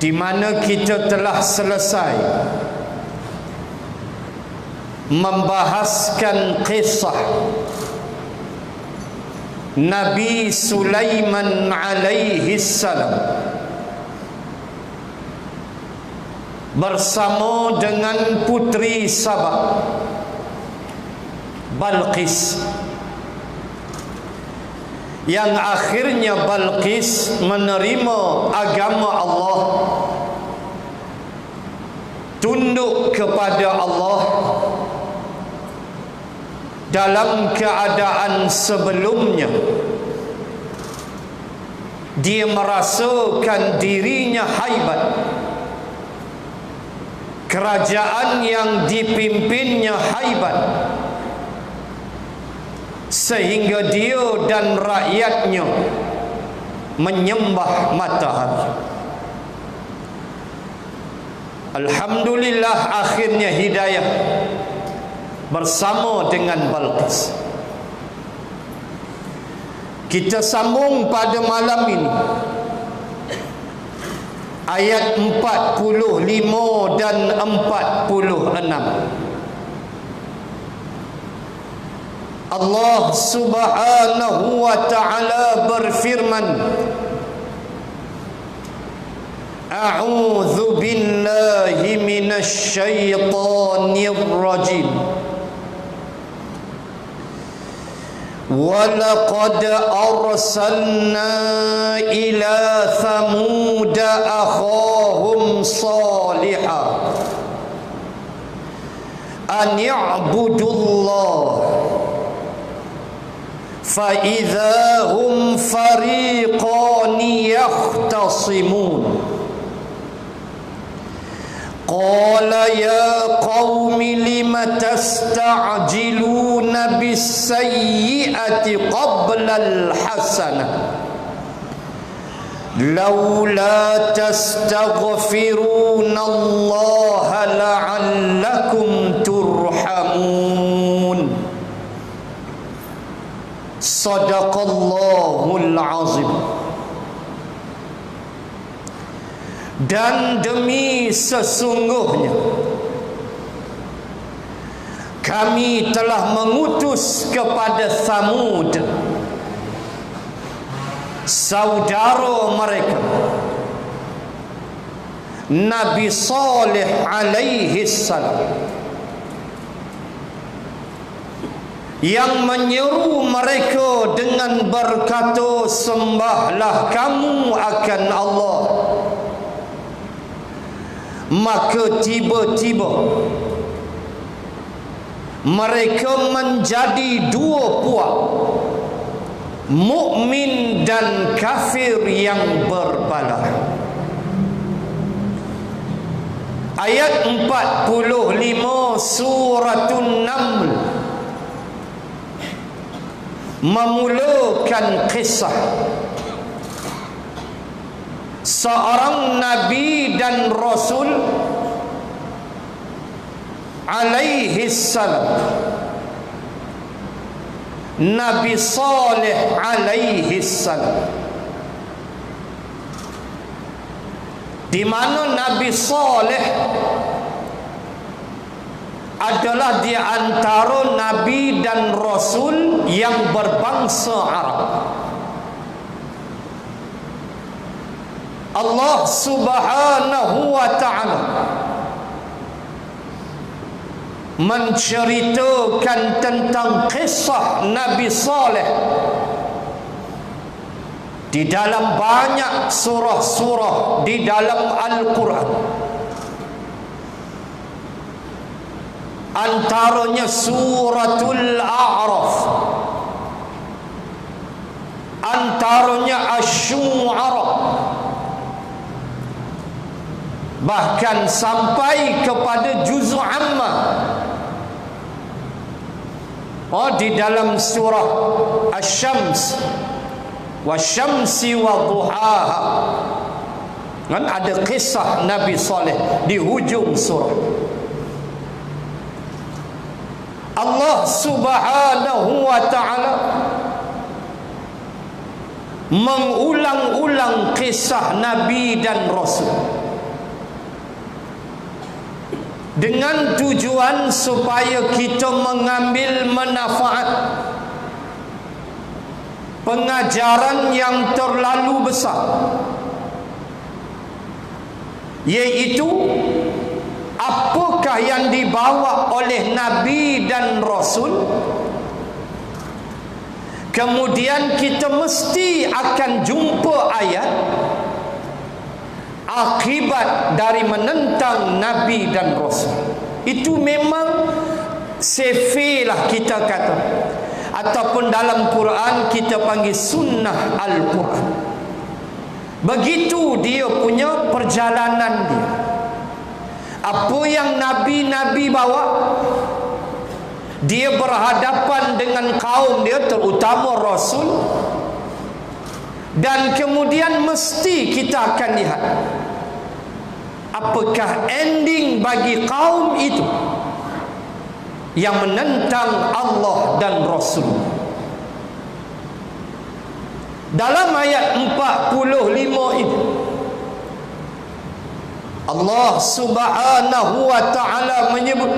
di mana kita telah selesai membahaskan kisah Nabi Sulaiman alaihi salam bersama dengan putri Saba Balqis, yang akhirnya Balqis menerima agama Allah, tunduk kepada Allah dalam keadaan sebelumnya dia merasakan dirinya haibat, kerajaan yang dipimpinnya haibat, sehingga dia dan rakyatnya menyembah matahari. Alhamdulillah, akhirnya hidayah bersama dengan Balqis. Kita sambung pada malam ini ayat 45 dan 46. Allah Subhanahu wa ta'ala berfirman, A'udzu billahi minasy syaithanir rajim. وَلَقَدْ أَرْسَلْنَا إِلَى ثَمُودَ أَخَاهُمْ صَالِحًا أَنِ اعْبُدُوا اللَّهَ فَإِذَا هُمْ فَرِيقَانِ يَخْتَصِمُونَ قال يا قوم لم تستعجلون بالسيئة قبل الحسنة لولا تستغفرون الله لعلكم ترحمون صدق الله العظيم. Dan demi sesungguhnya kami telah mengutus kepada Thamud, saudara mereka Nabi Saleh alaihi salam, yang menyeru mereka dengan berkata, sembahlah kamu akan Allah. Maka tiba-tiba mereka menjadi dua puak, mukmin dan kafir yang berbalah. Ayat 45 Suratun Naml memulakan kisah seorang Nabi dan Rasul alaihi salam, Nabi Saleh alaihi salam, di mana Nabi Saleh adalah di antara Nabi dan Rasul yang berbangsa Arab. Allah Subhanahu wa ta'ala menceritakan tentang kisah Nabi Saleh di dalam banyak surah-surah di dalam Al-Quran. Antaranya Suratul A'raf, antaranya Asy-Syu'ara, bahkan sampai kepada juz' amma. Di dalam surah Asy-Syams, wasyamsi wadduhaha, kan ada kisah Nabi Saleh di hujung surah. Allah Subhanahu wa ta'ala mengulang-ulang kisah Nabi dan Rasul dengan tujuan supaya kita mengambil manfaat pengajaran yang terlalu besar, iaitu apakah yang dibawa oleh Nabi dan Rasul. Kemudian kita mesti akan jumpa ayat akibat dari menentang Nabi dan Rasul. Itu memang sefe lah kita kata, ataupun dalam Quran kita panggil sunnah Al-Quran. Begitu dia punya perjalanan dia. Apa yang Nabi-Nabi bawa, dia berhadapan dengan kaum dia, terutama Rasul, dan kemudian mesti kita akan lihat apakah ending bagi kaum itu yang menentang Allah dan Rasul. Dalam ayat 45 itu Allah Subhanahu wa ta'ala menyebut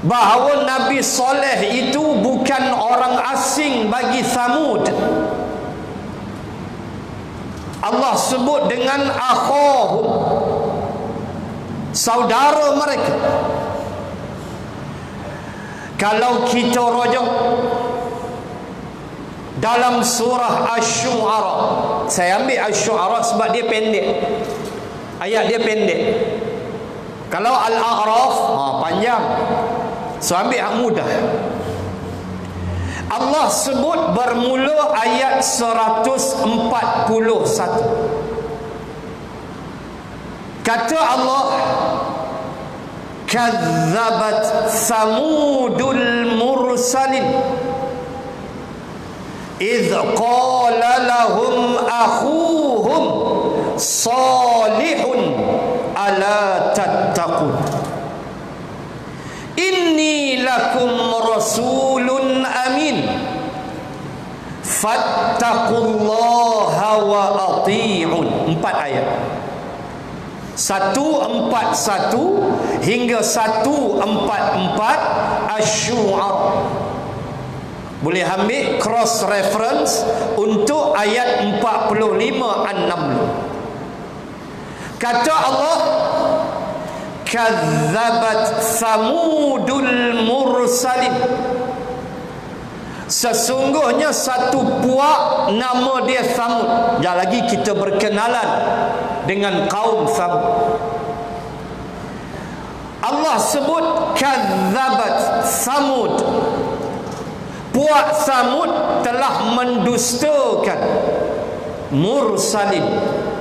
bahawa Nabi Saleh itu bukan orang asing bagi Thamud. Allah sebut dengan akhahum, saudara mereka. Kalau kita rujuk dalam surah Asy-Syu'ara, saya ambil Asy-Syu'ara sebab dia pendek, ayat dia pendek. Kalau Al-A'raf panjang, so ambil yang mudah. Allah sebut bermula ayat 141. Kata Allah, kazzabat Samudul mursalin idh qala lahum akhuhum salihun ala tattaqun inni lakum rasulun amin fattaqullaha wa ati'un. 4 ayat, 141 hingga 144 Asy-Syu'ara. Boleh ambil cross reference untuk ayat 45 An-Naml. Kata Allah, kazzabat Samudul mursalin, sesungguhnya satu puak nama dia Samud. Sekejap lagi kita berkenalan dengan kaum Samud. Allah sebut kazzabat Samud, puak Samud telah mendustakan mursalin,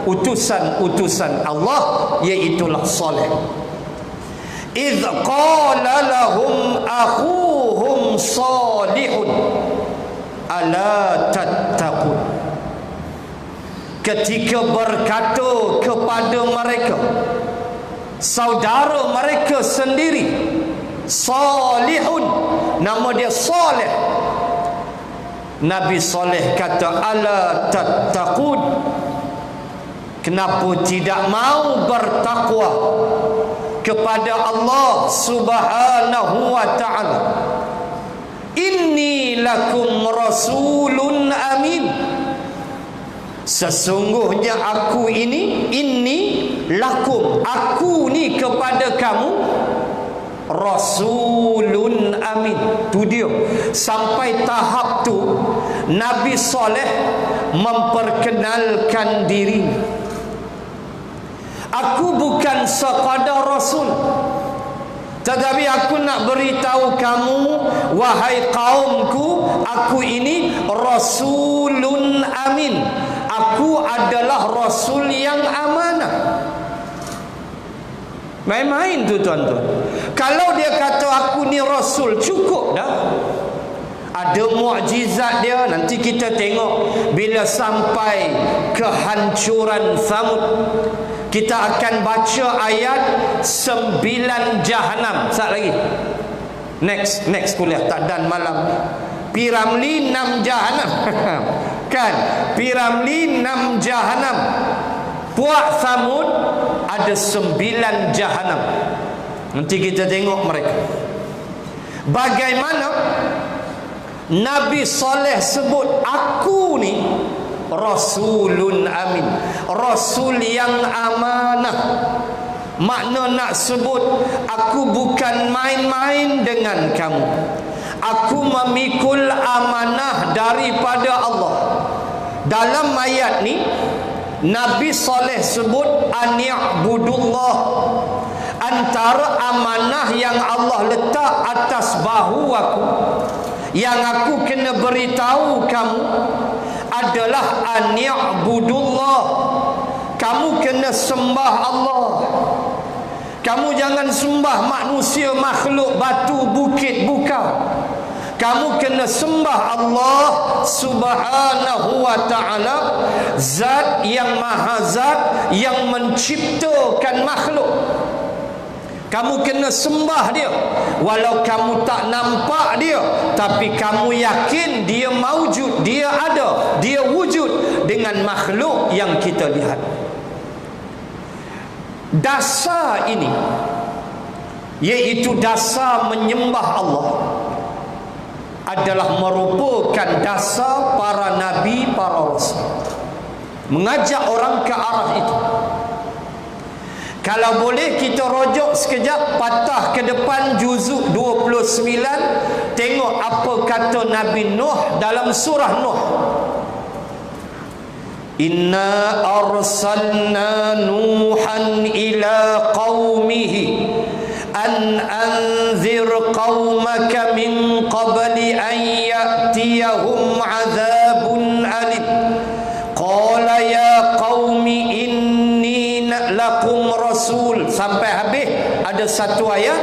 utusan-utusan Allah, iaitulah Saleh. Idh qala lahum akhuhum salihun ala tattaqun, ketika berkata kepada mereka saudara mereka sendiri salihun, nama dia Saleh, Nabi Saleh kata ala tattaqun, kenapa tidak mau bertakwa kepada Allah Subhanahu wa ta'ala. Inni lakum rasulun amin, sesungguhnya aku ini, inni lakum, aku ni kepada kamu, rasulun amin. Tu dia, sampai tahap tu Nabi Saleh memperkenalkan diri, aku bukan sekadar rasul, tetapi aku nak beritahu kamu, wahai kaumku, aku ini rasulun amin, aku adalah rasul yang amanah. Main-main tu tuan-tuan. Kalau dia kata aku ni rasul, cukup dah. Ada mukjizat dia. Nanti kita tengok bila sampai kehancuran Thamud, kita akan baca ayat 9 Jahanam. Sat lagi. Next kuliah tak dan malam. Piramli 6 Jahanam. Kan? Piramli 6 Jahanam. Puak Thamud ada 9 jahanam. Nanti kita tengok mereka. Bagaimana Nabi Saleh sebut, aku ni Rasulun Amin, Rasul yang amanah. Makna nak sebut, aku bukan main-main dengan kamu. Aku memikul amanah daripada Allah. Dalam ayat ni Nabi Saleh sebut ani'budullah. Antara amanah yang Allah letak atas bahu aku, yang aku kena beritahu kamu adalah ani'budullah. Kamu kena sembah Allah. Kamu jangan sembah manusia, makhluk, batu, bukit, bukau. Kamu kena sembah Allah Subhanahu wa ta'ala, Zat yang maha zat, yang menciptakan makhluk. Kamu kena sembah dia. Walau kamu tak nampak dia, tapi kamu yakin dia maujud, dia ada, dia wujud dengan makhluk yang kita lihat. Dasar ini, iaitu dasar menyembah Allah, adalah merupakan dasar para nabi, para rasul, mengajak orang ke arah itu. Kalau boleh kita rojok sekejap, patah ke depan juzuk 29, tengok apa kata Nabi Nuh dalam surah Nuh. Inna arsalna Nuhan ila qaumihi an anzir qaumaka min qabli an ya'tiyahum azabun alim. Qala ya qaumi inni lakum rasul. Sampai habis ada satu ayat,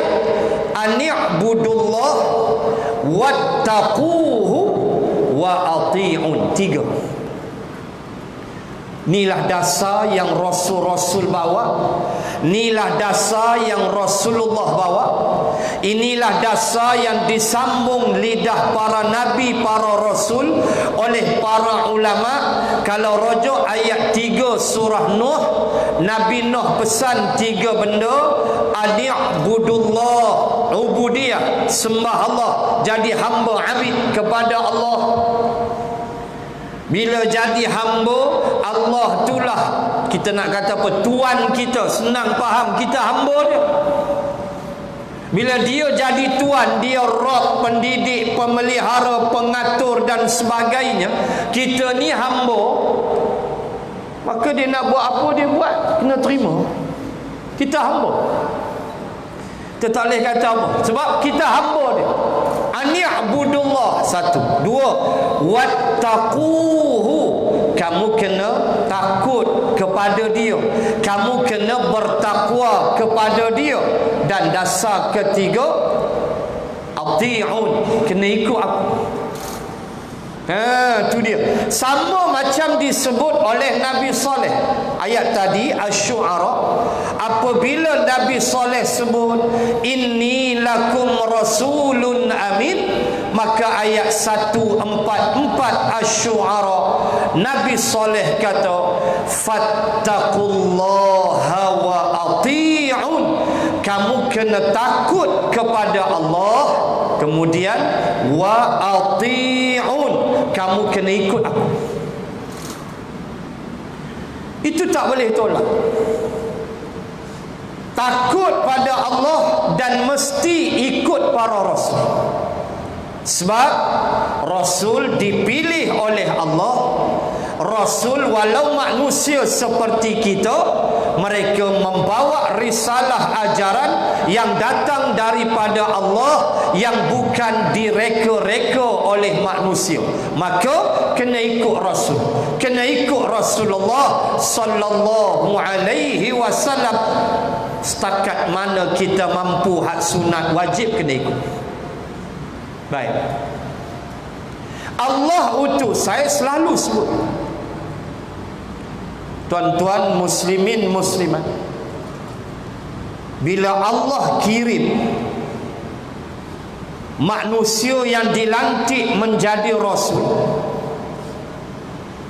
ani'budullah wattaquhu wa ati'un. 3. Inilah dasar yang Rasul-Rasul bawa. Inilah dasar yang Rasulullah bawa. Inilah dasar yang disambung lidah para nabi, para rasul oleh para ulama. Kalau rujuk ayat 3 surah Nuh, Nabi Nuh pesan 3 benda. Ani'budullah, ubudiyah, sembah Allah, jadi hamba abid kepada Allah. Bila jadi hamba, Allah itulah, kita nak kata apa, tuan kita. Senang faham, kita hamba dia. Bila dia jadi tuan, dia Rabb, pendidik, pemelihara, pengatur dan sebagainya, kita ni hamba. Maka dia nak buat apa dia buat, kena terima. Kita hamba. Kita tak boleh kata apa, sebab kita hamba dia. Ani'budullah, 1. 2, wattaquhu, kamu kena takut kepada dia, kamu kena bertakwa kepada dia. Dan dasar ketiga, ati'un, kena ikut aku. Itu dia. Sama macam disebut oleh Nabi Saleh. Ayat tadi Asy-Syu'ara, apabila Nabi Saleh sebut inni lakum rasulun amin, maka ayat 144 Asy-Syu'ara, Nabi Saleh kata fattaqullaha wa ati'un, kamu kena takut kepada Allah, kemudian wa ati'un, kamu kena ikut aku. Itu tak boleh tolak. Takut pada Allah dan mesti ikut para rasul. Sebab rasul dipilih oleh Allah. Rasul walau manusia seperti kita, mereka membawa risalah ajaran yang datang daripada Allah, yang bukan direka-reka oleh manusia. Maka kena ikut Rasul, kena ikut Rasulullah sallallahu alaihi wasallam. Setakat mana kita mampu hak sunat, wajib kena ikut. Baik, Allah utus, saya selalu sebut, tuan-tuan muslimin muslimat, bila Allah kirim manusia yang dilantik menjadi rasul,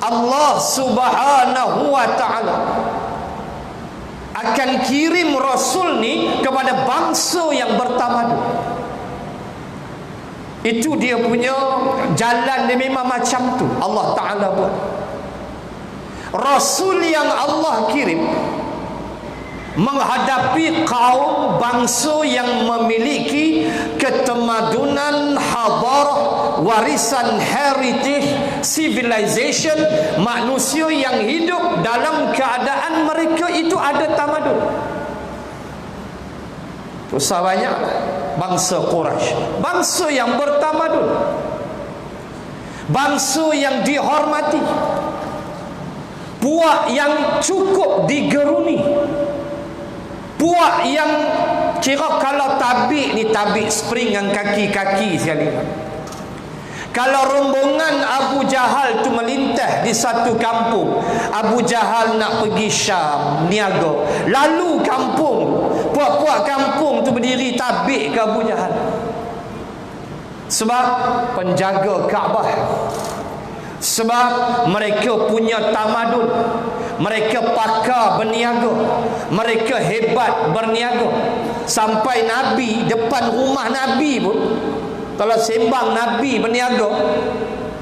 Allah Subhanahu wa ta'ala akan kirim Rasul ni kepada bangsa yang bertamadun. Itu dia punya jalan, dia memang macam tu Allah Ta'ala buat. Rasul yang Allah kirim menghadapi kaum bangsa yang memiliki ketemadunan, hadarah, warisan heritage, civilization, manusia yang hidup dalam keadaan mereka itu ada tamadun. Susah banyak bangsa Quraisy, bangsa yang bertamadun, bangsa yang dihormati, puak yang cukup digeruni, puak yang kira kalau tabik ni tabik spring yang kaki-kaki sekali. Kalau rombongan Abu Jahal tu melintah di satu kampung, Abu Jahal nak pergi Syam, niaga, lalu kampung, puak-puak kampung tu berdiri tabik ke Abu Jahal. Sebab penjaga Kaabah, sebab mereka punya tamadun, mereka pakar berniaga, mereka hebat berniaga. Sampai Nabi, depan rumah Nabi pun, kalau sembang Nabi berniaga,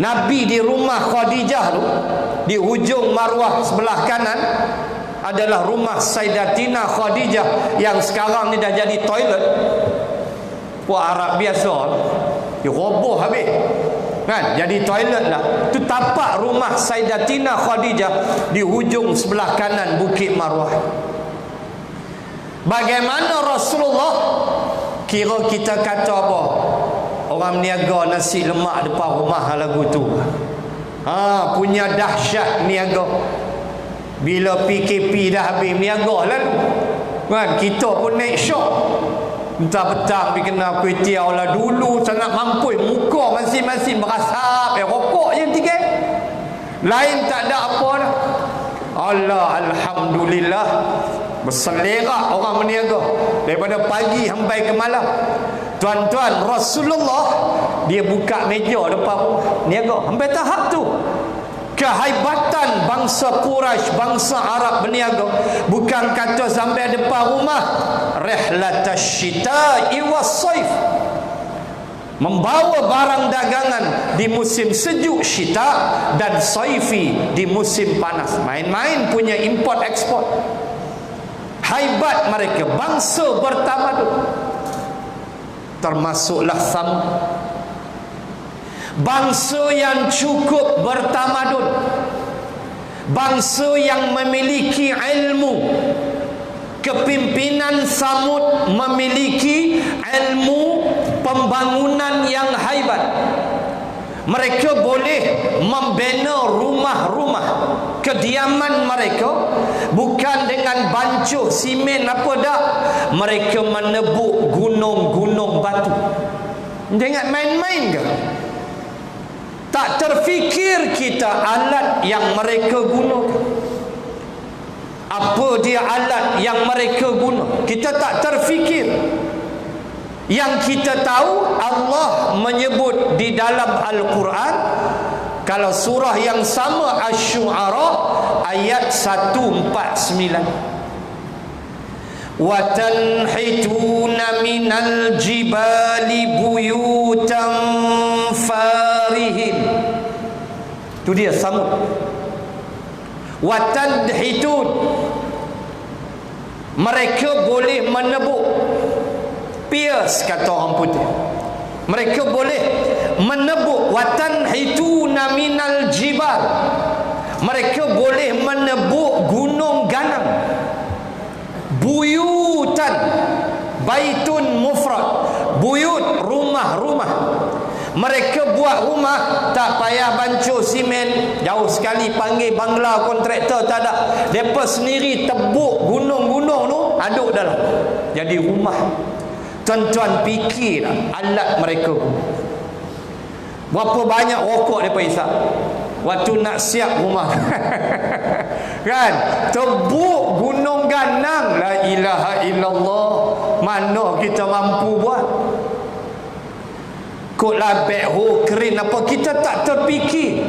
Nabi di rumah Khadijah tu, di hujung Marwah sebelah kanan adalah rumah Sayyidatina Khadijah yang sekarang ni dah jadi toilet. Puak Arab biasa dia roboh habis kan, jadi toilet dah. Tu tapak rumah Sayyidatina Khadijah di hujung sebelah kanan Bukit Marwah. Bagaimana Rasulullah, kira kita kata apa, orang niaga nasi lemak depan rumah lagu tu, punya dahsyat niaga. Bila PKP dah habis niaga lalu kan, kita pun naik syok. Entah petang pergi kena kuih tiaw lah. Dulu sangat mampu, muka masing-masing berasap, rokok je tiga, lain tak ada apa dah. Allah, alhamdulillah, berselerak orang berniaga daripada pagi sampai ke malam. Tuan-tuan, Rasulullah dia buka meja depan rumah niaga. Sampai tahap tu kehaibatan bangsa Quraisy, bangsa Arab berniaga, bukan kata sampai depan rumah, rihlatasyita'i was-saif, membawa barang dagangan di musim sejuk syita dan saifi di musim panas. Main-main punya import ekspor. Haibat mereka, bangsa bertamadun. Termasuklah Samud, bangsa yang cukup bertamadun, bangsa yang memiliki ilmu. Kepimpinan Samud memiliki ilmu pembangunan yang haibat. Mereka boleh membina rumah-rumah kediaman mereka bukan dengan bancuh simen apa dah. Mereka menebuk gunung-gunung batu. Jangan main-main ke? Tak terfikir kita alat yang mereka gunakan. Apa dia alat yang mereka guna? Kita tak terfikir. Yang kita tahu, Allah menyebut di dalam Al-Quran, kalau surah yang sama Asy-Syu'ara ayat 149, wa tanhituna minal jibali buyutan farihin. Itu dia Samud. Wa tanhitun, mereka boleh menebuk. Pierce kata orang putih, mereka boleh menebuk. Watan hituna minal jibal, mereka boleh menebuk gunung ganang. Buyutan, baitun mufrad, buyut, rumah-rumah. Mereka buat rumah tak payah bancuh simen, jauh sekali panggil bangla kontraktor, tak ada. Mereka sendiri tebuk gunung-gunung tu, aduk dalam, jadi rumah. Tuan-tuan fikir alat mereka berapa banyak rokok mereka hisap waktu nak siap rumah kan, tebuk gunung ganang. La ilaha illallah, mana kita mampu buat? Kod labek ho keren apa, kita tak terfikir.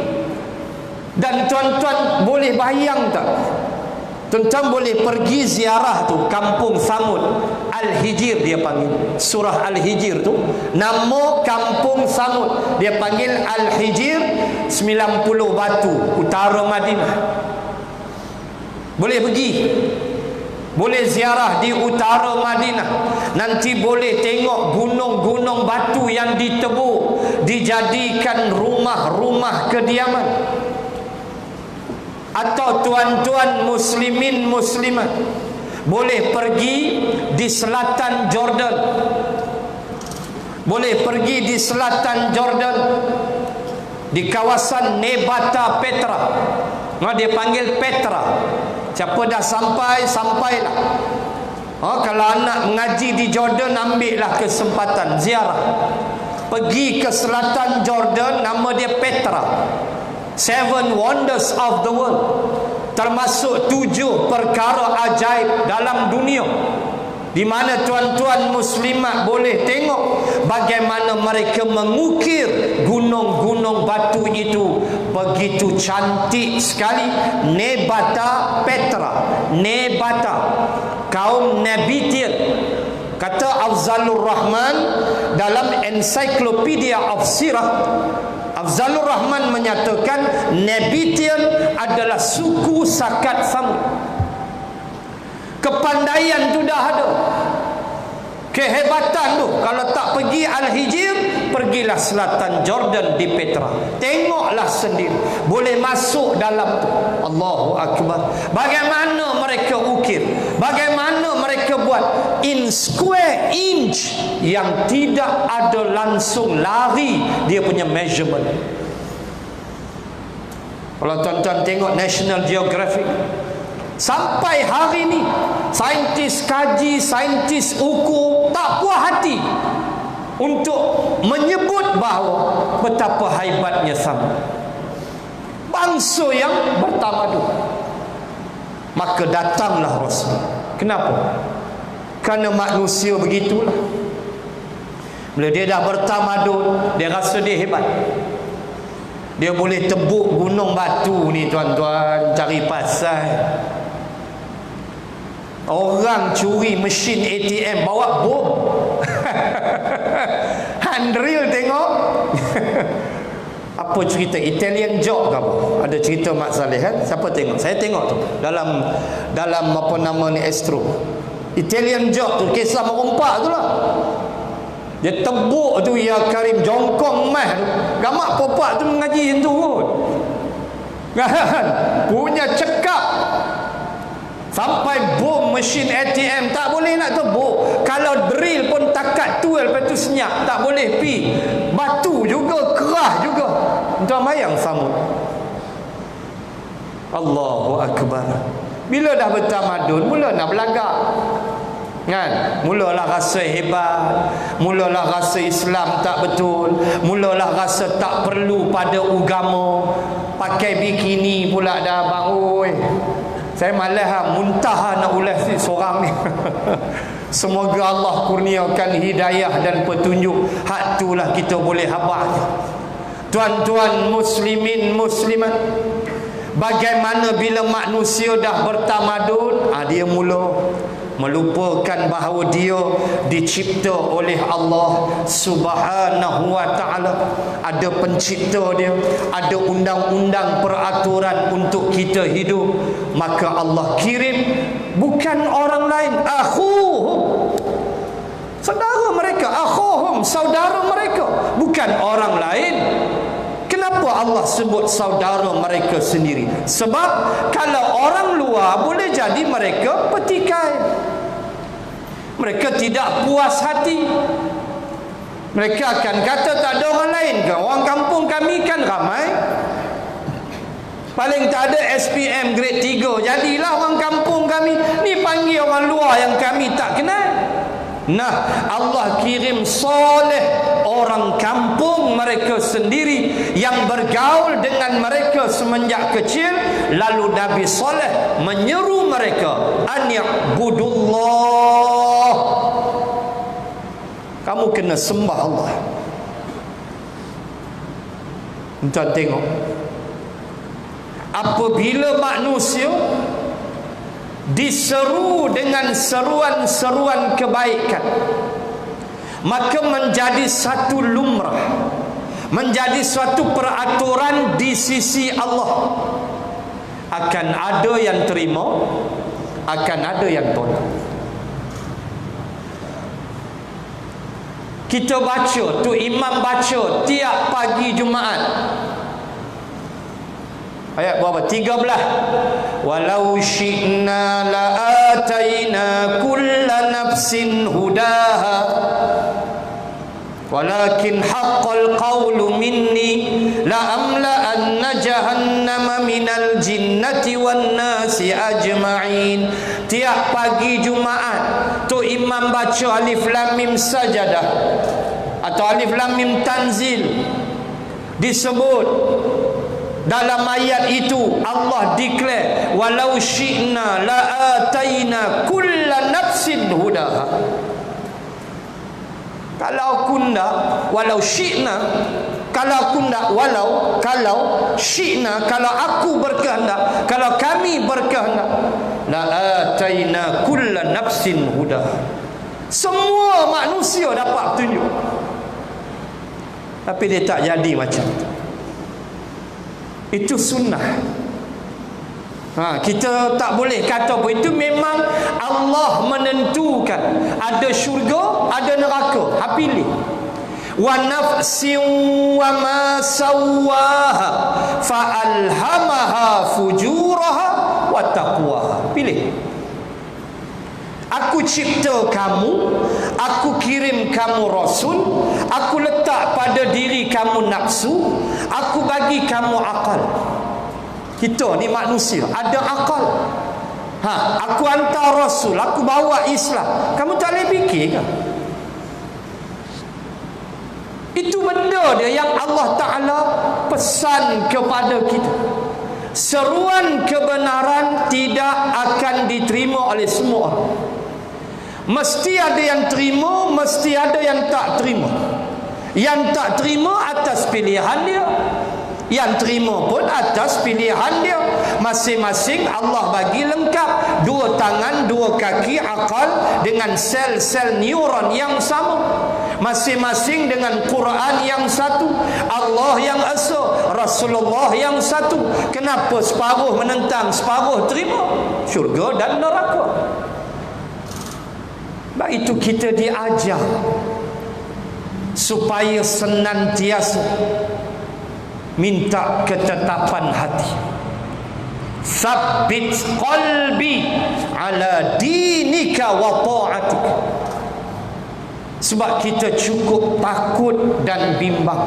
Dan tuan-tuan boleh bayang tak, Tuan-tuan boleh pergi ziarah tu kampung Samud. Al-Hijr dia panggil. Surah Al-Hijr tu nama kampung Samud. Dia panggil Al-Hijr, 90 batu, utara Madinah. Boleh pergi. Boleh ziarah di utara Madinah. Nanti boleh tengok gunung-gunung batu yang ditebuk, dijadikan rumah-rumah kediaman. Atau tuan-tuan muslimin muslimat boleh pergi di selatan Jordan. Boleh pergi di selatan Jordan, di kawasan Nebata Petra. Dia panggil Petra. Siapa dah sampai, sampailah. Kalau anak mengaji di Jordan, ambillah kesempatan ziarah. Pergi ke selatan Jordan, nama dia Petra. 7 wonders of the world. Termasuk 7 perkara ajaib dalam dunia, di mana tuan-tuan muslimat boleh tengok bagaimana mereka mengukir gunung-gunung batu itu. Begitu cantik sekali. Nebata Petra, Nebata, kaum Nabitian. Kata Afzalur Rahman dalam Encyclopedia of Sirah, Afzalur Rahman menyatakan Nabitian adalah suku Sakat Samud. Kepandaian tu dah ada, kehebatan tu. Kalau tak pergi Al-Hijr, pergilah selatan Jordan di Petra. Tengoklah sendiri. Boleh masuk dalam tu. Allahu Akbar. Bagaimana mereka ukir, bagaimana mereka buat in square inch yang tidak ada langsung lari dia punya measurement. Kalau tuan-tuan tengok National Geographic, sampai hari ni saintis kaji, saintis ukur, tak puas hati untuk menyebut bahawa betapa hebatnya Samud, bangsa yang bertamadun. Maka datanglah Rasul. Kenapa? Kerana manusia begitulah. Bila dia dah bertamadun, dia rasa dia hebat. Dia boleh tebuk gunung batu ni tuan-tuan, cari pasal. Orang curi mesin ATM bawa bom. Handril tengok. Apa cerita Italian Job ke apa? Ada cerita Mak Saleh kan? Siapa tengok? Saya tengok tu dalam apa nama ni, Astro. Italian Job tu kisah merompak tu lah. Dia tebuk tu, ya Karim, jongkong mah tu. Gamak popak tu mengaji yang tu kot. Kan? Punya cekap. Sampai bom mesin ATM tak boleh nak tebuk. Kalau drill pun takat tu, lepas tu senyap, tak boleh pi. Batu juga, kerah juga. Tuan bayang Samud. Allahu Akbar. Bila dah bertamadun, mula nak belagak. Kan? Mulalah rasa hebat, mulalah rasa Islam tak betul, mulalah rasa tak perlu pada agama. Pakai bikini pula dah abang. Oi, saya malas muntah nak ulas ni seorang ni. Semoga Allah kurniakan hidayah dan petunjuk. Hak itulah kita boleh habaq. Tuan-tuan muslimin muslimat, bagaimana bila manusia dah bertamadun, dia mula melupakan bahawa dia dicipta oleh Allah Subhanahu wa ta'ala. Ada pencipta dia, ada undang-undang peraturan untuk kita hidup. Maka Allah kirim bukan orang lain, akhuhum, saudara mereka, akhuhum, saudara mereka, bukan orang lain. Kenapa Allah sebut saudara mereka sendiri? Sebab kalau orang luar boleh jadi mereka petikai, mereka tidak puas hati. Mereka akan kata tak ada orang lain ke? Orang kampung kami kan ramai, paling tak ada SPM grade 3, jadilah orang kampung kami. Ni panggil orang luar yang kami tak kenal. Nah, Allah kirim soleh, orang kampung mereka sendiri yang bergaul dengan mereka semenjak kecil. Lalu Nabi soleh menyeru mereka, an ya'budullah, kamu kena sembah Allah. Tuan tengok, apabila manusia diseru dengan seruan-seruan kebaikan, maka menjadi satu lumrah, menjadi suatu peraturan di sisi Allah. Akan ada yang terima, akan ada yang tolak. Kita baca tu, imam baca tiap pagi Jumaat ayat berapa? 13. Walau syi'na la'ataina kulla nafsin hudaha walakin haqqal qawlu minni la'amla'anna jahannama minal jinnati wan nasi ajma'in. Tiap pagi Jumaat tu imam baca alif lam mim sajadah atau alif lam mim tanzil. Disebut dalam ayat itu Allah declare walau syi'na la'ataina kulla nafsin hudaha. Kalau aku ndak, walau syi'na, kalau aku ndak, kalau syi'na, kalau aku berkehendak, kalau kami berkehendak, la'ataina kulla nafsin hudaha. Semua manusia dapat petunjuk. Tapi dia tak jadi macam tu. Itu sunnah. Kita tak boleh kata apa. Itu memang Allah menentukan. Ada syurga, ada neraka. Pilih. Wa nafsin wa ma sawwaha fa'alhamaha fujuraha wa taqwaha. Pilih. Aku cipta kamu, aku kirim kamu rasul, aku letak pada diri kamu nafsu, aku bagi kamu akal. Kita ni manusia, ada akal. Aku hantar rasul, aku bawa Islam. Kamu tak boleh fikir ke? Itu benda dia yang Allah Ta'ala pesan kepada kita. Seruan kebenaran tidak akan diterima oleh semua orang. Mesti ada yang terima, mesti ada yang tak terima. Yang tak terima atas pilihan dia, yang terima pun atas pilihan dia. Masing-masing Allah bagi lengkap, dua tangan, dua kaki, akal dengan sel-sel neuron yang sama, masing-masing dengan Quran yang satu, Allah yang esa, Rasulullah yang satu. Kenapa separuh menentang, separuh terima? Syurga dan neraka. Sebab itu kita diajar supaya senantiasa minta ketetapan hati. Sabbit qalbi ala dinika wa ta'atika. Sebab kita cukup takut dan bimbang.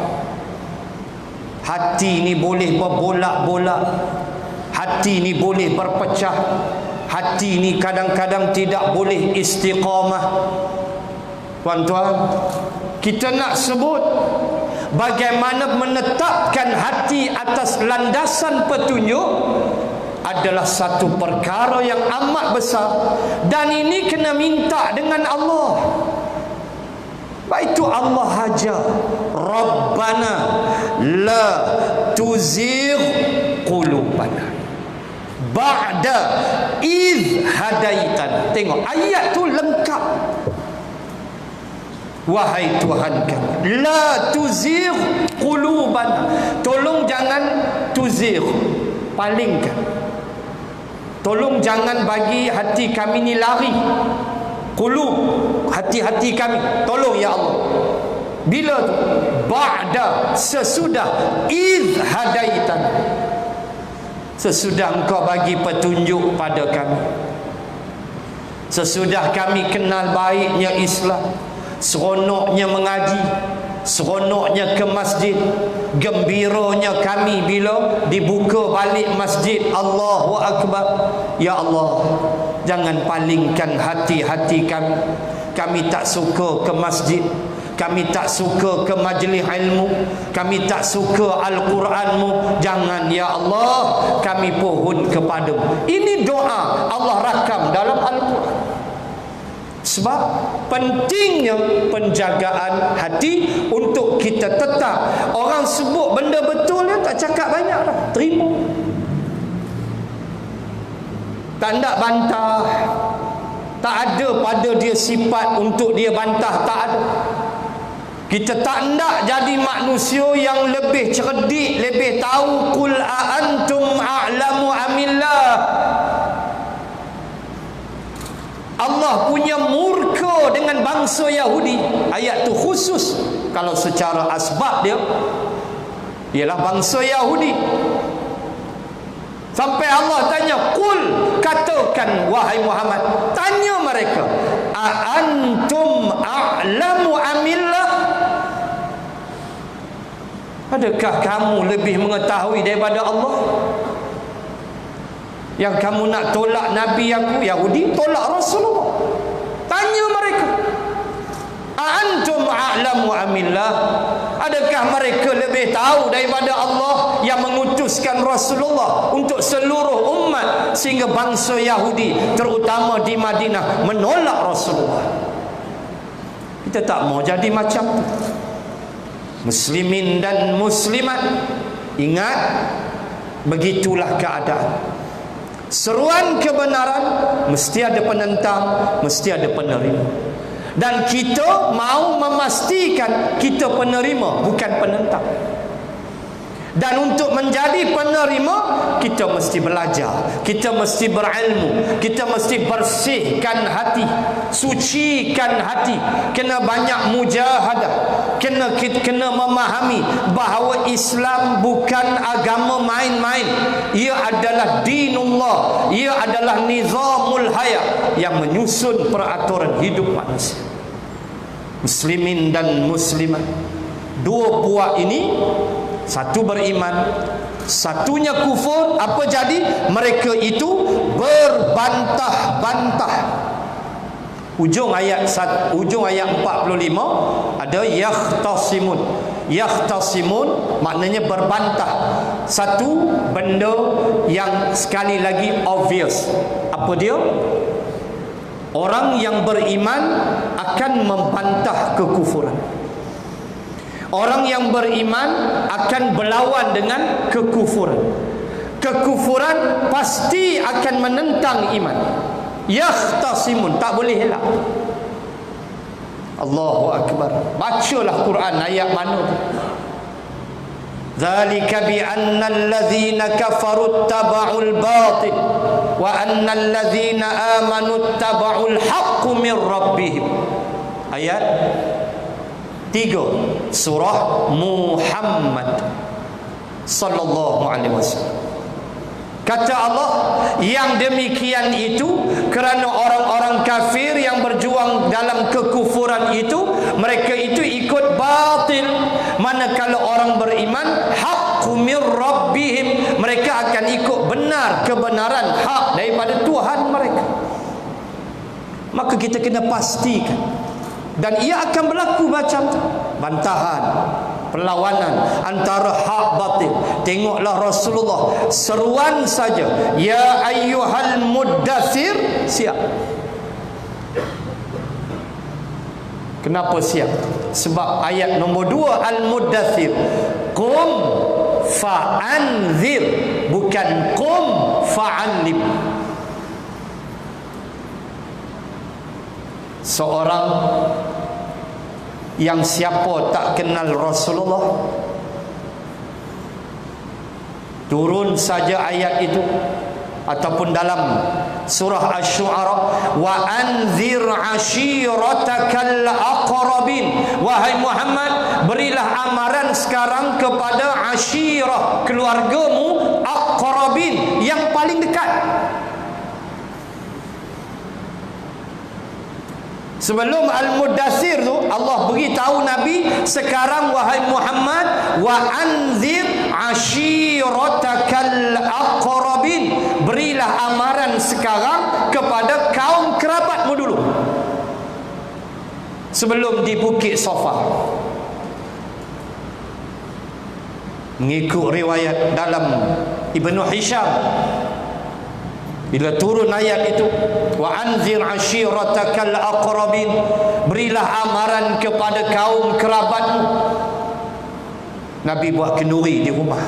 Hati ni boleh berbolak-bolak, hati ni boleh berpecah, hati ni kadang-kadang tidak boleh istiqamah. Tuan-tuan, kita nak sebut bagaimana menetapkan hati atas landasan petunjuk adalah satu perkara yang amat besar, dan ini kena minta dengan Allah. Itu Allah hajar, Rabbana la tuzigh qulubana ba'da idh hadaitan. Tengok ayat tu lengkap. Wahai Tuhan kami, la tuzigh qulubana. Tolong jangan tuzigh, palingkan. Tolong jangan bagi hati kami ni lari. Qulub, hati-hati kami, tolong ya Allah. Bila tu? Ba'da, sesudah, idh hadaitan, sesudah engkau bagi petunjuk pada kami, sesudah kami kenal baiknya Islam, seronoknya mengaji, seronoknya ke masjid, gembiranya kami bila dibuka balik masjid. Allahu Akbar. Ya Allah, jangan palingkan hati-hati kami. Kami tak suka ke masjid, kami tak suka ke majlis ilmu, kami tak suka Al-Quranmu. Jangan ya Allah, kami pohon kepadamu. Ini doa Allah rakam dalam Al-Quran. Sebab pentingnya penjagaan hati untuk kita tetap. Orang sebut benda betul, dia tak cakap banyak dah, terima. Tak nak bantah. Tak ada pada dia sifat untuk dia bantah, tak ada. Kita tak nak jadi manusia yang lebih cerdik, lebih tahu. Qul a antum a'lamu amillah. Allah punya murka dengan bangsa Yahudi. Ayat tu khusus. Kalau secara asbab dia ialah bangsa Yahudi. Sampai Allah tanya, qul, katakan wahai Muhammad, tanya mereka, a antum a'lamu amillah. Adakah kamu lebih mengetahui daripada Allah? Yang kamu nak tolak Nabi aku, Yahudi tolak Rasulullah. Tanya mereka, a antum a'lamu amillah. Adakah mereka lebih tahu daripada Allah yang mengutuskan Rasulullah untuk seluruh umat, sehingga bangsa Yahudi terutama di Madinah menolak Rasulullah? Kita tak mau jadi macam tu. Muslimin dan muslimat, ingat, begitulah keadaan. Seruan kebenaran mesti ada penentang, mesti ada penerima. Dan kita mau memastikan kita penerima, bukan penentang. Dan untuk menjadi penerima, kita mesti belajar, kita mesti berilmu, kita mesti bersihkan hati, sucikan hati, kena banyak mujahadah, kena memahami bahawa Islam bukan agama main-main. Ia adalah dinullah, ia adalah nizamul hayat yang menyusun peraturan hidup manusia. Muslimin dan muslimat, dua puak ini, satu beriman, satunya kufur. Apa jadi? Mereka itu berbantah-bantah. Ujung ayat 45 ada yakhtasimun. Yakhtasimun maknanya berbantah. Satu benda yang sekali lagi obvious. Apa dia? Orang yang beriman akan membantah kekufuran. Orang yang beriman akan berlawan dengan kekufuran. Kekufuran pasti akan menentang iman. Yakhtasimun, tak boleh elak. Allahu Akbar. Bacalah Quran ayat mana tu. Zalika bi anna alladhina kafaru ittaba'ul batil wa anna alladhina amanu ittaba'ul haqqu min rabbihim. Ayat 3 surah Muhammad sallallahu alaihi wasallam. Kata Allah, yang demikian itu kerana orang-orang kafir yang berjuang dalam kekufuran itu, mereka itu ikut batil. Manakala orang beriman, haqqu min rabbihim, mereka akan ikut benar, kebenaran hak daripada Tuhan mereka. Maka kita kena pastikan, dan ia akan berlaku macam tu, bantahan, perlawanan antara hak batil. Tengoklah Rasulullah, seruan saja, ya ayyuhal muddathir, siap. Kenapa siap? Sebab ayat nombor 2 al-muddathir, qum fa'anzir, bukan qum fa'anlim. Seorang yang siapa tak kenal Rasulullah, turun saja ayat itu, ataupun dalam surah Asy-Syu'ara, wa anzir ashiratakal aqrabin, wahai Muhammad, berilah amaran sekarang kepada ashirah, keluargamu, aqrabin, yang paling dekat. Sebelum Al-Muddathir tu, Allah beritahu Nabi, sekarang wahai Muhammad, wa anzir ashiratakal aqrabin, berilah amaran sekarang kepada kaum kerabatmu dulu. Sebelum di Bukit Safa, mengikut riwayat dalam Ibnu Hisham, bila turun ayat itu, wa anzir ashiratakal aqrabin, berilah amaran kepada kaum kerabatmu. Nabi buat kenduri di rumah,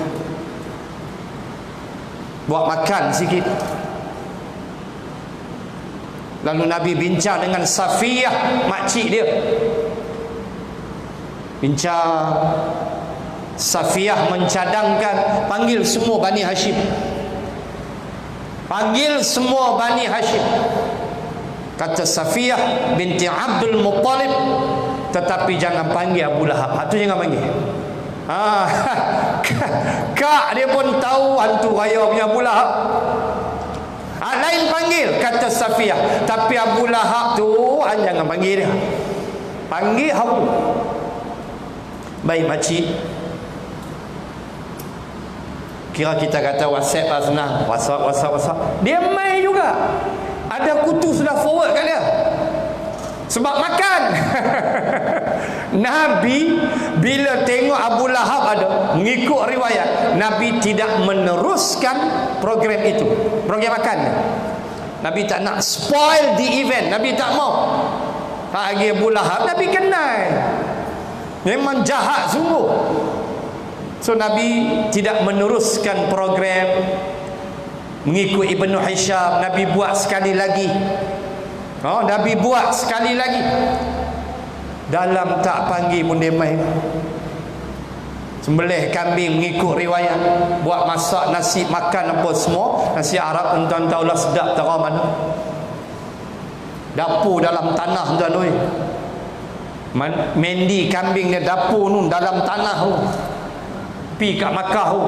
buat makan sikit. Lalu Nabi bincang dengan Safiyah, makcik dia. Bincang. Safiyah mencadangkan, panggil semua Bani Hashim. Panggil semua Bani Hashim. Kata Safiyah binti Abdul Muttalib, tetapi jangan panggil Abu Lahab. Itu jangan panggil. Kak dia pun tahu hantu raya punya Abu Lahab. Lain panggil, kata Safiyah. Tapi Abu Lahab tu jangan panggil dia. Panggil aku. Baik makcik. Kira kita kata WhatsApp lah senang. WhatsApp. Dia main juga. Ada kutu sudah forward kat dia. Sebab makan. Nabi bila tengok Abu Lahab ada, mengikut riwayat, Nabi tidak meneruskan program itu, program makan. Nabi tak nak spoil the event. Nabi tak mau. Lagi Abu Lahab Nabi kenal, memang jahat sungguh. So Nabi tidak meneruskan program mengikut Ibnu Hisham. Nabi buat sekali lagi. Nabi buat sekali lagi. Dalam tak panggil pun dia main. Sembelih kambing mengikut riwayat. Buat masak nasi, makan apa semua. Nasi Arab tuan-tuan tahulah sedap tak mana. Dapur dalam tanah tuan-tuan. Mendi kambing dia dapur tu dalam tanah tu. Pi kat Makkah tu.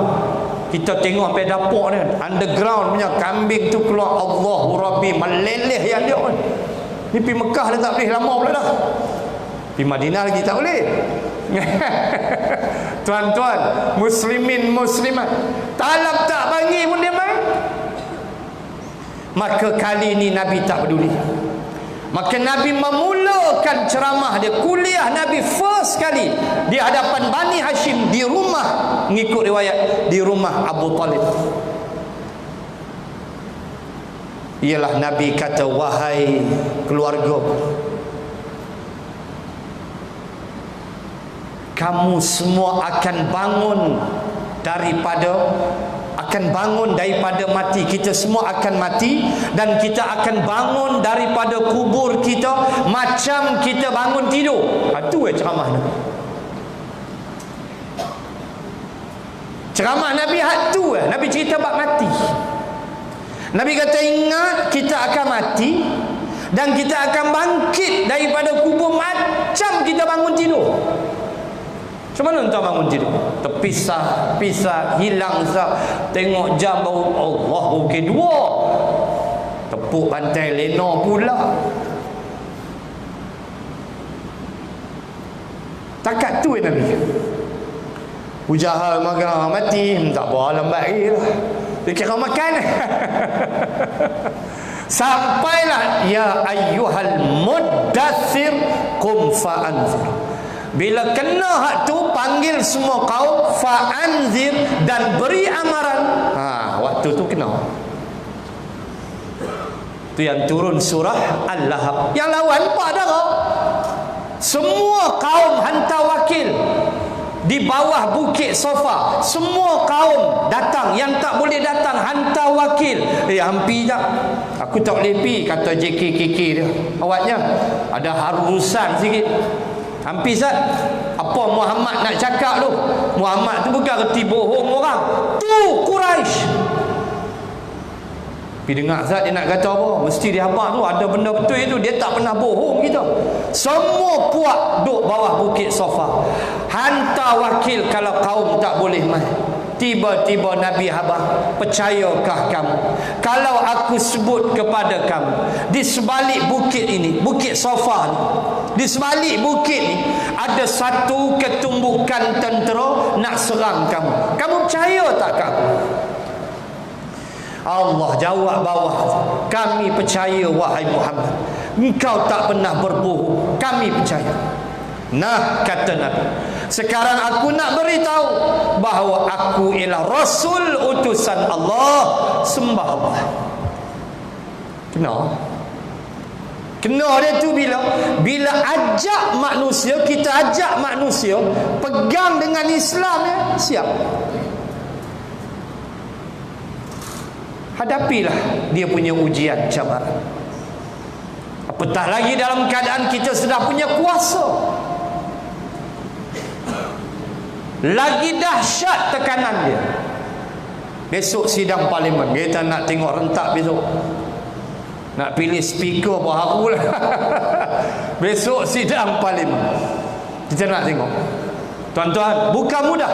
Kita tengok sampai dapur ni, underground punya kambing tu keluar. Allahu Rabbi, meleleh yang dia pun. Ni pergi Mekah dah tak boleh lama pula dah. Pergi Madinah lagi tak boleh. Tuan-tuan, muslimin muslimat, talab tak panggil pun dia main. Maka kali ni Nabi tak peduli. Maka Nabi memulakan ceramah dia, kuliah Nabi first kali di hadapan Bani Hashim, di rumah, mengikut riwayat di rumah Abu Talib. Ialah Nabi kata, wahai keluarga, kamu semua akan bangun daripada mati. Kita semua akan mati dan kita akan bangun daripada kubur kita macam kita bangun tidur. Itu ceramah Nabi. Ceramah Nabi tu Nabi cerita bab mati. Nabi kata, ingat kita akan mati dan kita akan bangkit daripada kubur macam kita bangun tidur. Macam mana tuan bangun tidur? Terpisah, hilang sah. Tengok jam baru, Allah, okey dua. Tepuk bantai lena pula. Takat tu Nabi. Ujahal makan mati, tak apa lambat lagi lah. Dia kira makan. Sampailah ya ayyuhal muddathir qum fa'anzir. Bila kena hak tu, panggil semua kaum, fa'anzir, dan beri amaran. Waktu tu kena. Tu yang turun surah Al-Lahab. Yang lawan apa dah kau? Semua kaum hantar wakil di bawah bukit Safa. Semua kaum datang. Yang tak boleh datang hantar wakil. Hampir tak, aku tak boleh pergi, kata JKKK dia. Awaknya ada harusan sikit. Hampir Zat, apa Muhammad nak cakap tu? Muhammad tu bukan reti bohong orang. Tu Quraisy. Pergi dengar Zat dia nak kata apa? Mesti dia habaq tu ada benda betul itu. Dia tak pernah bohong kita. Semua puak duduk bawah bukit Safa. Hantar wakil kalau kaum tak boleh mai. Tiba-tiba Nabi habaq, percayakah kamu kalau aku sebut kepada kamu, di sebalik bukit ini, bukit Safa ni, di sebalik bukit ni ada satu ketumbukan tentera nak serang kamu. Kamu percaya tak kamu? Allah jawab bawah, kami percaya wahai Muhammad. Engkau tak pernah berbohong, kami percaya. Nah, kata Nabi, sekarang aku nak beritahu bahawa aku ialah Rasul utusan Allah, sembah Allah. Kena dia tu bila ajak manusia, kita ajak manusia pegang dengan Islam ya, siap. Hadapilah dia punya ujian cabaran. Apatah lagi dalam keadaan kita sudah punya kuasa. Lagi dahsyat tekanan dia. Besok sidang parlimen, kita nak tengok rentak besok. Nak pilih speaker baru lah. Besok sidang parlimen, kita nak tengok. Tuan-tuan, bukan mudah.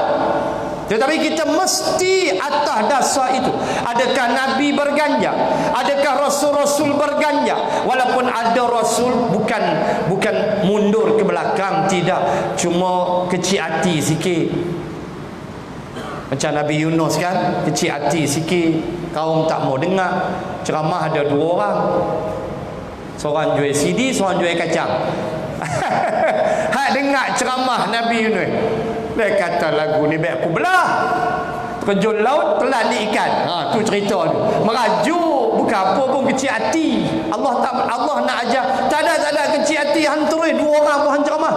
Tetapi kita mesti atas dasar itu. Adakah Nabi berganjak? Adakah Rasul-Rasul berganjak? Walaupun ada Rasul bukan mundur ke belakang, tidak. Cuma kecil hati sikit. Macam Nabi Yunus kan, kecil hati sikit. Kaum tak mau dengar. Ceramah ada 2 orang. Seorang jual CD, seorang jual kacang. Hak dengar ceramah Nabi Yunus. Dia kata lagu ni baik aku belah. Terjun laut telan ni ikan. Tu cerita tu. Merajuk bukan apa pun, kecil hati. Allah nak ajar. Tak ada kecil hati, hanturin 2 orang pun ceramah.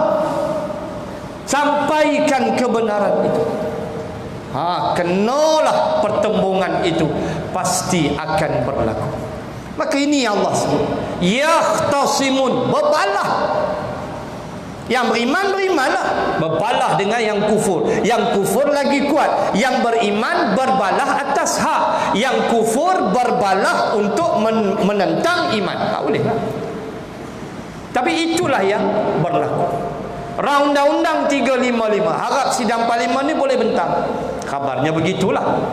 Sampaikan kebenaran itu. Kenalah pertembungan itu pasti akan berlaku. Maka ini Allah sebut yahtasimun, berbalah. Yang berimanlah, berbalah dengan yang kufur. Yang kufur lagi kuat. Yang beriman berbalah atas hak. Yang kufur berbalah untuk menentang iman. Tak boleh lah. Tapi itulah yang berlaku. Undang-undang 355, harap sidang parlimen ni boleh bentang. Kabarnya begitulah.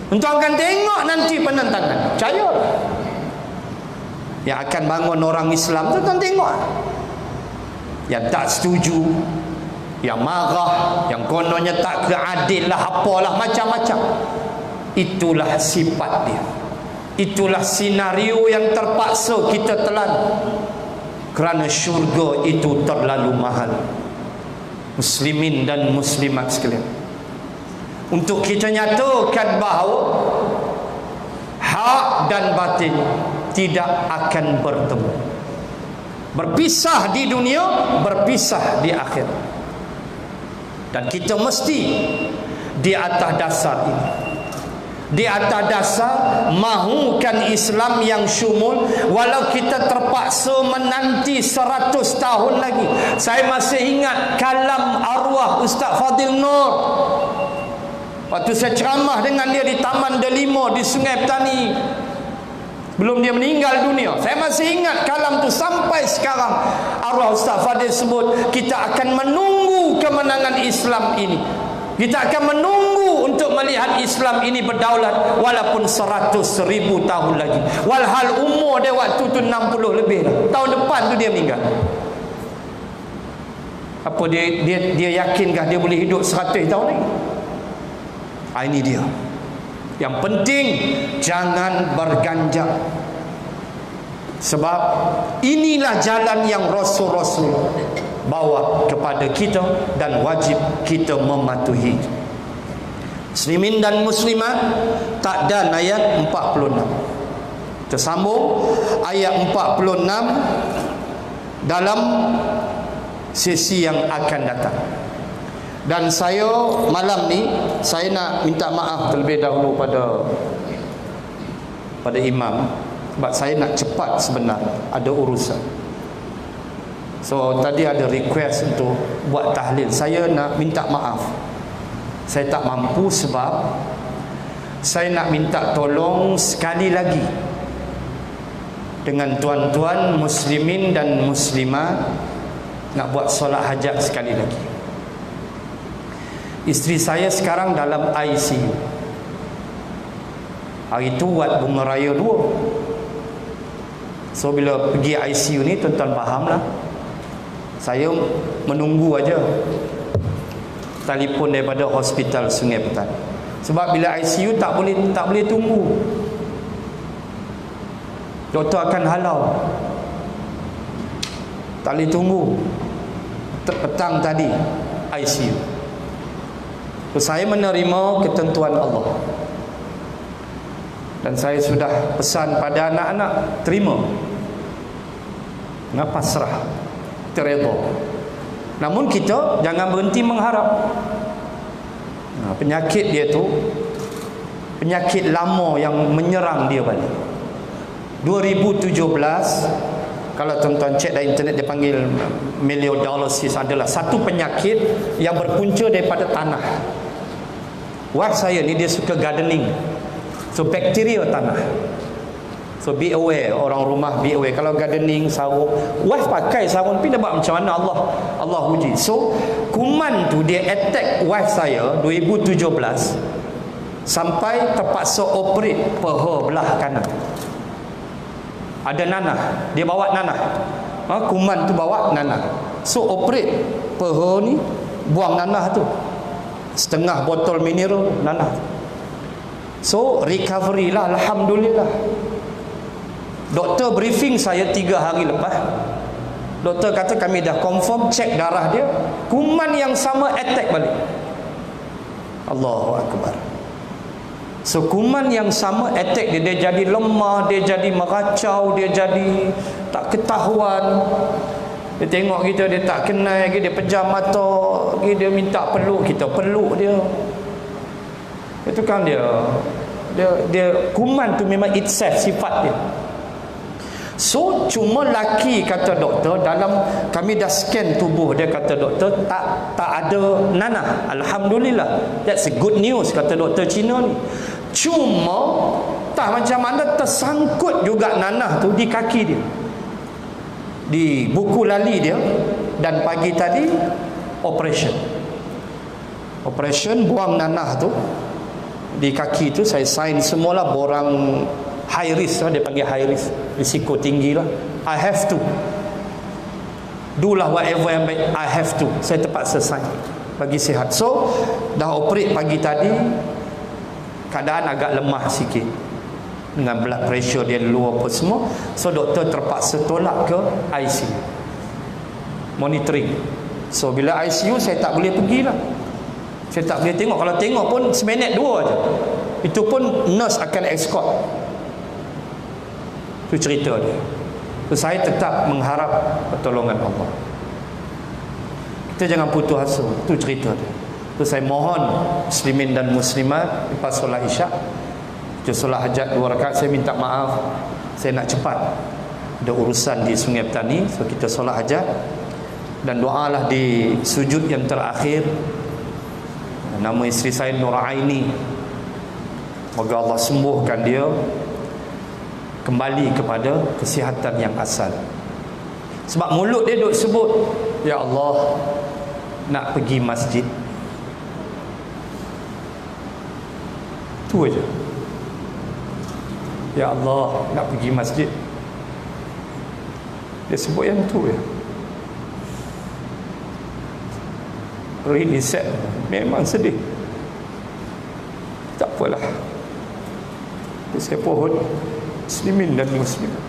Tuan akan tengok nanti penentangan. Percaya. Yang akan bangun orang Islam tu tuan tengok. Yang tak setuju, yang marah, yang kononnya tak keadil lah, apalah macam-macam. Itulah sifat dia. Itulah senario yang terpaksa kita telan. Kerana syurga itu terlalu mahal. Muslimin dan muslimat sekalian, untuk kita nyatakan bahawa hak dan batin tidak akan bertemu. Berpisah di dunia, berpisah di akhirat. Dan kita mesti di atas dasar ini. Di atas dasar mahukan Islam yang syumul. Walau kita terpaksa menanti 100 tahun lagi. Saya masih ingat kalam arwah Ustaz Fadil Nur waktu saya ceramah dengan dia di Taman Delima di Sungai Petani, belum dia meninggal dunia. Saya masih ingat kalam tu sampai sekarang. Arwah Ustaz Fadil sebut, kita akan menunggu kemenangan Islam ini. Kita akan menunggu untuk melihat Islam ini berdaulat walaupun 100,000 tahun lagi. Walhal umur dia waktu tu 60 lebih dah. Tahun depan tu dia meninggal. Apa dia yakinkah dia boleh hidup 100 tahun lagi? Ini dia. Yang penting jangan berganjak. Sebab inilah jalan yang Rasul-Rasul bawa kepada kita dan wajib kita mematuhi. Muslimin dan muslimat, Ta'dan ayat 46. Tersambung ayat 46 dalam sesi yang akan datang. Dan saya malam ni saya nak minta maaf terlebih dahulu pada imam, sebab saya nak cepat sebenarnya, ada urusan. So tadi ada request untuk buat tahlil. Saya nak minta maaf, saya tak mampu sebab saya nak minta tolong sekali lagi dengan tuan-tuan muslimin dan muslimat nak buat solat hajat sekali lagi. Isteri saya sekarang dalam ICU. Hari itu buat bunga raya 2. So bila pergi ICU ni, tuan-tuan faham lah, saya menunggu aja telefon daripada hospital Sungai Petani. Sebab bila ICU tak boleh tunggu. Doktor akan halau. Tak boleh tunggu. Petang tadi ICU. So, saya menerima ketentuan Allah. Dan saya sudah pesan pada anak-anak, terima. Ngapa serah? Tereda. Namun kita jangan berhenti mengharap. Penyakit dia tu penyakit lama yang menyerang dia balik. 2017 Kalau tuan-tuan cek dari internet, dia panggil myelodolosis, adalah satu penyakit yang berpunca daripada tanah. Wife saya ni dia suka gardening, so bakteria tanah. So be aware, orang rumah be aware. Kalau gardening, sarung, wife pakai sarung, tapi dia buat macam mana, Allah uji. So kuman tu dia attack wife saya 2017 sampai terpaksa operate peha belah kanan. Ada nanah, dia bawa nanah, kuman tu bawa nanah. So operate peha ni, buang nanah tu, setengah botol mineral nanah. So recovery lah, alhamdulillah. Doktor briefing saya 3 hari lepas. Doktor kata kami dah confirm, cek darah dia, kuman yang sama attack balik. Allahu Akbar. So kuman yang sama attack dia, dia jadi lemah, dia jadi meracau, dia jadi tak ketahuan. Dia tengok kita, dia tak kenal lagi, dia pejam mata lagi, dia minta peluk, kita peluk dia. Itu kan dia kuman tu memang itself, sifat dia. So cuma laki, kata doktor, dalam kami dah scan tubuh dia, kata doktor, tak ada nanah. Alhamdulillah, that's a good news, kata doktor Cina ni. Cuma tak macam mana tersangkut juga nanah tu di kaki dia, di buku lali dia. Dan pagi tadi operation buang nanah tu di kaki tu. Saya sign semualah, borang high risk lah, dia panggil high risk, risiko tinggi lah. I have to do lah whatever yang baik, I have to. Saya terpaksa sign bagi sihat. So dah operate pagi tadi, keadaan agak lemah sikit dengan blood pressure dia low apa semua. So doktor terpaksa tolak ke ICU monitoring. So bila ICU saya tak boleh pergi lah, saya tak boleh tengok. Kalau tengok pun seminit 2 je, itu pun nurse akan escort. Itu cerita dia. So saya tetap mengharap pertolongan Allah. Kita jangan putus asa. Itu cerita dia. So saya mohon muslimin dan muslimat, lepas solat isyak, kita solat hajat 2 rakaat, saya minta maaf, saya nak cepat, ada urusan di Sungai Petani. So kita solat hajat dan doalah di sujud yang terakhir. Nama isteri saya Nuraini, moga Allah sembuhkan dia, kembali kepada kesihatan yang asal. Sebab mulut dia duk sebut, ya Allah, nak pergi masjid. Tu aja. Ya Allah, nak pergi masjid. Dia sebut yang tu ya. Really sad. Memang sedih. Tak apalah. Saya pohon muslimin dan muslimat,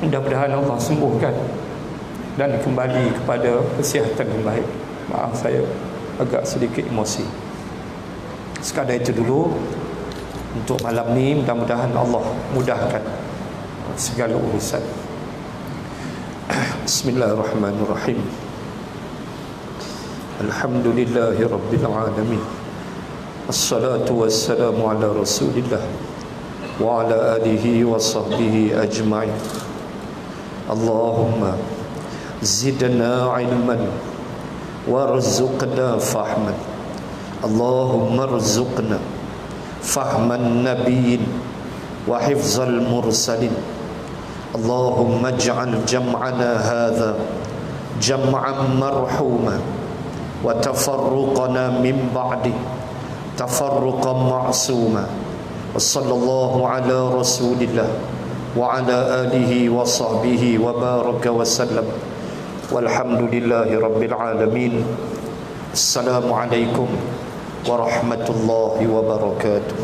mudah-mudahan Allah sembuhkan dan kembali kepada kesihatan yang baik. Maaf saya agak sedikit emosi. Sekadar itu dulu untuk malam ni. Mudah-mudahan Allah mudahkan segala urusan. Bismillahirrahmanirrahim. Alhamdulillahi Rabbil Alamin. Assalatu wassalamu ala Rasulillah wa ala alihi wa sahbihi ajma'in. Allahumma zidna ilman warzuqna fahman. Allahumma rzuqna fahman nabiyyin wa hifzal mursalin. Allahumma ij'al jam'ana hadha jam'an marhuma wa tafarruqana min ba'di tafarruqan ma'suma. Wa sallallahu ala Rasulillah wa ala alihi wa sahbihi wa baraka wa sallam. Walhamdulillahi rabbil alamin. Assalamualaikum warahmatullahi wabarakatuh.